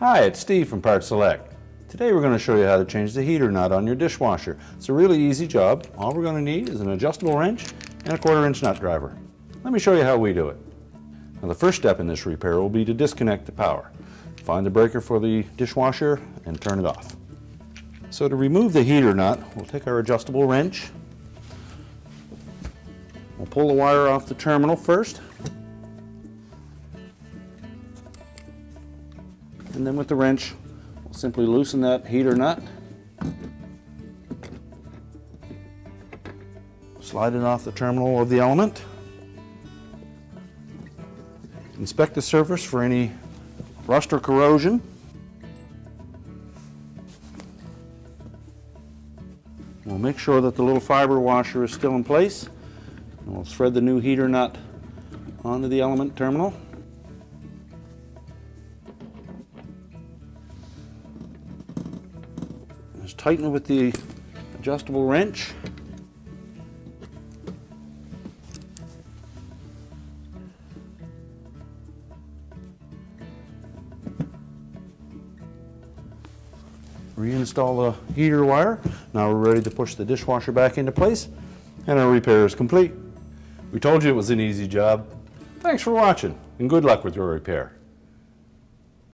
Hi, it's Steve from PartSelect. Today we're going to show you how to change the heater nut on your dishwasher. It's a really easy job. All we're going to need is an adjustable wrench and a 1/4 inch nut driver. Let me show you how we do it. Now the first step in this repair will be to disconnect the power. Find the breaker for the dishwasher and turn it off. So to remove the heater nut, we'll take our adjustable wrench. We'll pull the wire off the terminal first. And then with the wrench, we'll simply loosen that heater nut. Slide it off the terminal of the element. Inspect the surface for any rust or corrosion. We'll make sure that the little fiber washer is still in place. And we'll thread the new heater nut onto the element terminal. Just tighten it with the adjustable wrench. Reinstall the heater wire. Now we're ready to push the dishwasher back into place, and our repair is complete. We told you it was an easy job. Thanks for watching, and good luck with your repair.